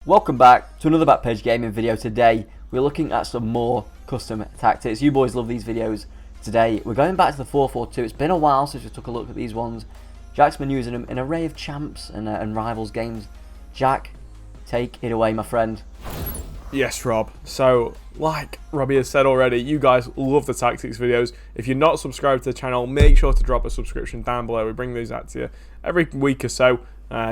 Welcome back to another Backpage Gaming video. Today we're looking at some more custom tactics. You boys love these videos. Today we're going back to the 4-4-2. It's been a while since we took a look at these ones. Jack's been using them in an array of champs and rivals games. Jack, take it away, my friend. Yes, Rob. So, like Robbie has said already, you guys love the tactics videos. If you're not subscribed to the channel, make sure to drop a subscription down below. We bring these out to you every week or so,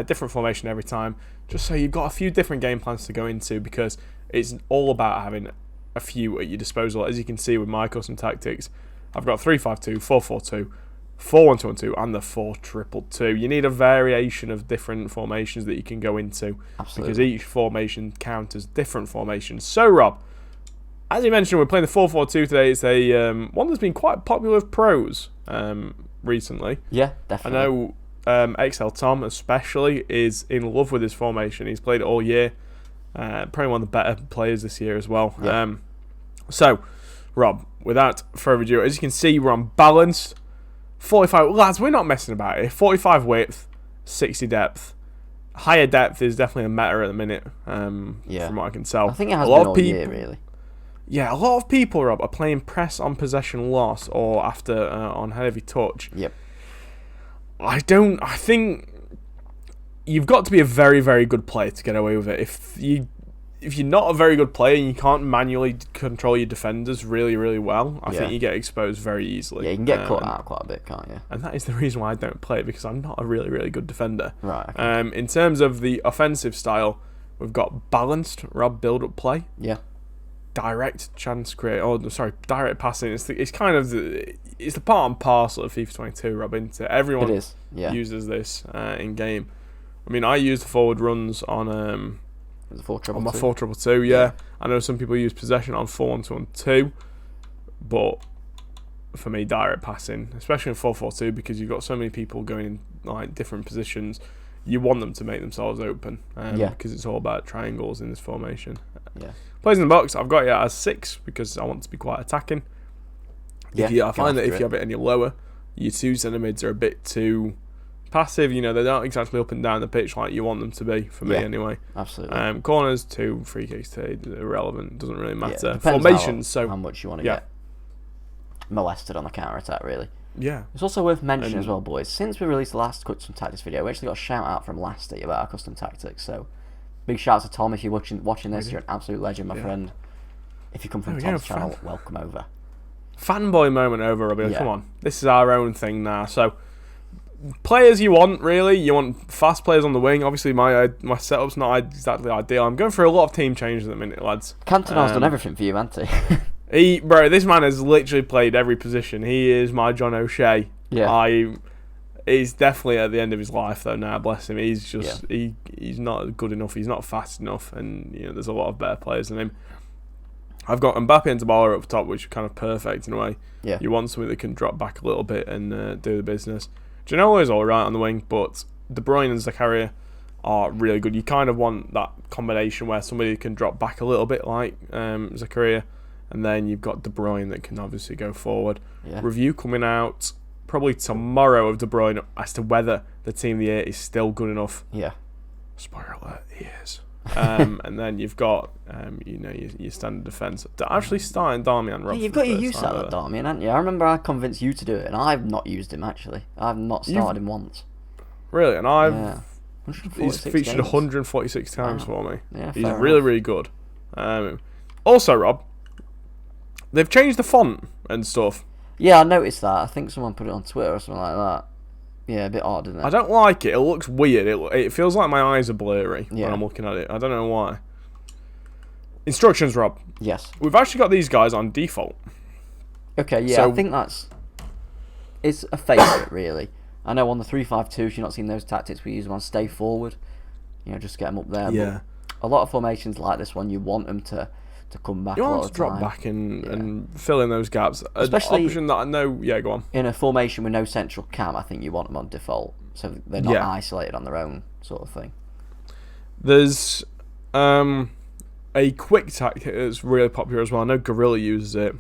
different formation every time, just so you've got a few different game plans to go into, because it's all about having a few at your disposal. As you can see with my custom tactics, I've got 3-5-2, 4-4-2, 4-1-2-1-2 and the 4-2-2-2. You need a variation of different formations that you can go into. Absolutely. Because each formation counters different formations. So, Rob, as you mentioned, we're playing the 4-4-2 today. It's a one that's been quite popular with pros recently. Yeah, definitely. I know XL Tom especially is in love with this formation. He's played it all year. Probably one of the better players this year as well. Yeah. So, Rob, without further ado, as you can see, we're on balanced. 45, lads, we're not messing about it. 45 width, 60 depth. Higher depth is definitely a meta at the minute, from what I can tell. I think it has been all year, really. Yeah, a lot of people, Rob, are playing press on possession loss or after on heavy touch. Yep. I think you've got to be a very, very good player to get away with it. If you're not a very good player and you can't manually control your defenders really, really well, I think you get exposed very easily. Yeah, you can get caught out quite a bit, can't you? And that is the reason why I don't play it, because I'm not a really, really good defender. Right. Okay. In terms of the offensive style, we've got balanced Rob build-up play. Yeah. Direct chance create. Oh, sorry, direct passing. It's kind of it's the part and parcel of FIFA 22, Rob. Into everyone uses this in game. I mean, I use the forward runs on my 4-2-2, yeah. I know some people use possession on 4-1-2-1-2, but for me, direct passing, especially in 4-4-2, because you've got so many people going in like different positions, you want them to make themselves open, because it's all about triangles in this formation. Yeah. Plays in the box, I've got it as 6 because I want to be quite attacking. I find that if you have it any lower, your two centre mids are a bit too passive. You know, they're not exactly up and down the pitch like you want them to be, for me anyway. Absolutely. Corners, 2, free kicks, 2, irrelevant, doesn't really matter. Yeah, Formations, how much you want to get molested on the counter attack, really. Yeah. It's also worth mentioning as well, boys, since we released the last custom tactics video, we actually got a shout out from Lasty about our custom tactics. So big shout out to Tom. If you're watching this, you're an absolute legend, my friend. If you come from Tom's channel, welcome over. Fanboy moment over, Robbie. Come on, this is our own thing now. So, players you want, really. You want fast players on the wing. Obviously, my setup's not exactly ideal. I'm going through a lot of team changes at the minute, lads. Cantona's done everything for you, hasn't he? This man has literally played every position. He is my John O'Shea. Yeah. He's definitely at the end of his life, though, now, bless him. He's just, he's not good enough. He's not fast enough. And, there's a lot of better players than him. I've got Mbappe and Dybala up top, which are kind of perfect in a way. Yeah. You want somebody that can drop back a little bit and do the business. Ginola is alright on the wing, but De Bruyne and Zakaria are really good. You kind of want that combination where somebody can drop back a little bit like Zakaria, and then you've got De Bruyne that can obviously go forward. Yeah. Review coming out probably tomorrow of De Bruyne as to whether the team of the year is still good enough. Yeah. Spoiler alert, he is. And then you've got your standard defence. Actually starting Darmian. Yeah, you've got your use out of Darmian, haven't you? I remember I convinced you to do it, and I've not used him actually. I've not started him once. Really? And he's featured 146 times for me. Yeah, he's really, really good. Also, Rob, they've changed the font and stuff. Yeah, I noticed that. I think someone put it on Twitter or something like that. Yeah, a bit odd, isn't it? I don't like it. It looks weird. It feels like my eyes are blurry when I'm looking at it. I don't know why. Instructions, Rob. Yes. We've actually got these guys on default. Okay, yeah, so I think it's a favourite, really. I know on the 3-5-2, if you've not seen those tactics, we use them on stay forward. Just get them up there. Yeah. But a lot of formations like this one, you want them to come back. You want them to drop back and fill in those gaps. Especially an option that I know. Yeah, go on. In a formation with no central cam, I think you want them on default, so they're not isolated on their own, sort of thing. There's a quick tactic that's really popular as well. I know Gorilla uses it.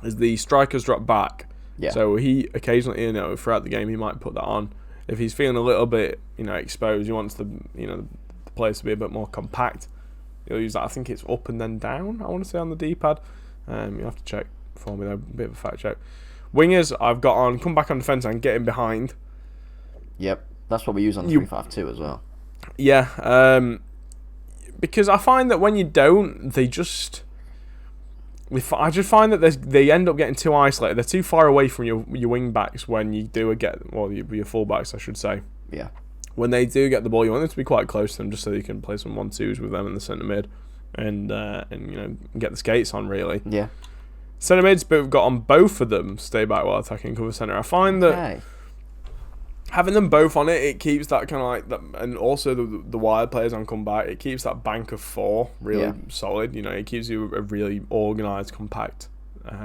Is the strikers drop back. Yeah. So he occasionally, throughout the game, he might put that on. If he's feeling a little bit, exposed, he wants the players to be a bit more compact, you'll use that. I think it's up and then down, I want to say, on the D-pad. You have to check for me though, a bit of a fact check. Wingers, I've got on come back on defence and get in behind. Yep, that's what we use on the 3-5-2 as well. Yeah, because I find that when you don't, I just find that they end up getting too isolated. They're too far away from your wing backs when you do your full backs, I should say. Yeah. When they do get the ball, you want them to be quite close to them, just so you can play some 1-2s with them in the centre mid, and get the skates on really. Yeah. Centre mids, but we've got on both of them stay back while attacking, cover centre. I find that having them both on it keeps that kind of like that, and also the wide players on comeback. It keeps that bank of 4 really solid. It gives you a really organised, compact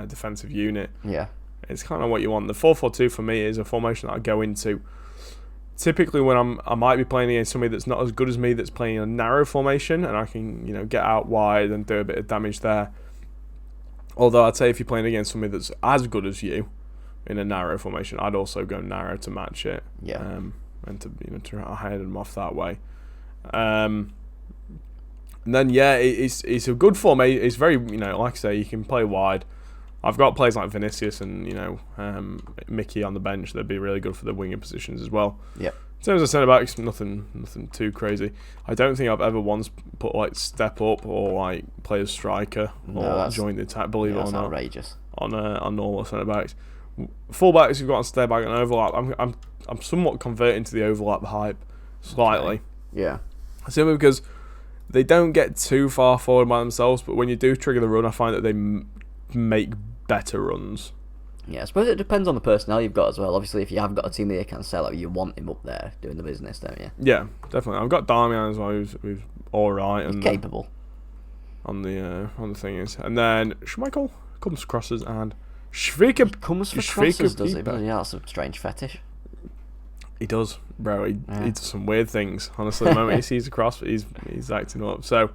defensive unit. Yeah. It's kind of what you want. The 4-4-2 for me is a formation that I go into typically when I might be playing against somebody that's not as good as me, that's playing a narrow formation, and I can get out wide and do a bit of damage there. Although I'd say if you're playing against somebody that's as good as you in a narrow formation, I'd also go narrow to match it. Yeah. And to head them off that way. And then it's a good formation. It's very like I say, you can play wide. I've got players like Vinicius and Mickey on the bench. They'd be really good for the winger positions as well. Yeah. In terms of centre backs, nothing too crazy. I don't think I've ever once put like step up or like play as striker or join the attack. Believe it or not, outrageous. On normal centre backs. Full backs, you've got on stay back and overlap. I'm somewhat converting to the overlap hype slightly. Okay. Yeah. Simply because they don't get too far forward by themselves, but when you do trigger the run, I find that they make better runs. Yeah, I suppose it depends on the personnel you've got as well. Obviously, if you have got a team that you can sell, you want him up there doing the business, don't you? Yeah, definitely. I've got Darmian as well, who's all right and capable. On the thing is, and then Schmeichel comes crosses and Schweiker comes for crosses, does he? But yeah, that's a strange fetish. He does, bro. He does some weird things. Honestly, the moment he sees a cross, he's acting up. So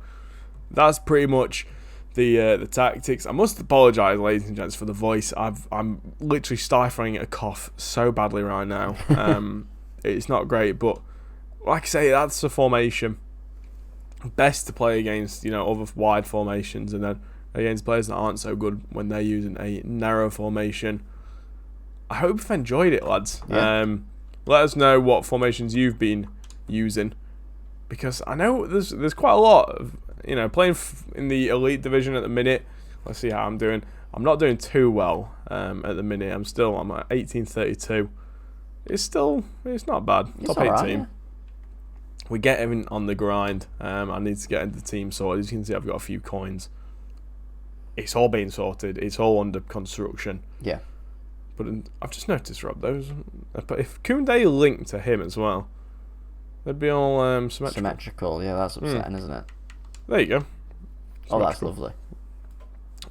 that's pretty much the tactics. I must apologise, ladies and gents, for the voice. I'm literally stifling a cough so badly right now. It's not great, but like I say, that's the formation. Best to play against other wide formations, and then against players that aren't so good when they're using a narrow formation. I hope you've enjoyed it, lads. Yeah. Let us know what formations you've been using, because I know there's quite a lot of playing in the elite division at the minute. Let's see how I'm doing. I'm not doing too well at the minute. I'm at 1832. It's not bad. It's Top 8 right, team. yeah. We get everything on the grind. I need to get into the team sorted. As you can see, I've got a few coins. It's all being sorted. It's all under construction. Yeah. But I've just noticed, Rob, if Koundé linked to him as well, they'd be all symmetrical. Symmetrical, yeah, that's upsetting, isn't it? There you go. Oh, that's lovely.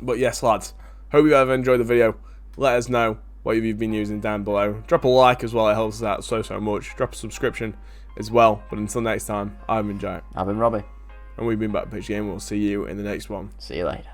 But yes, lads, hope you have enjoyed the video. Let us know what you've been using down below. Drop a like as well, it helps us out so much. Drop a subscription as well. But until next time, I've been Jack. I've been Robbie. And we've been back Pitch Game. We'll see you in the next one. See you later.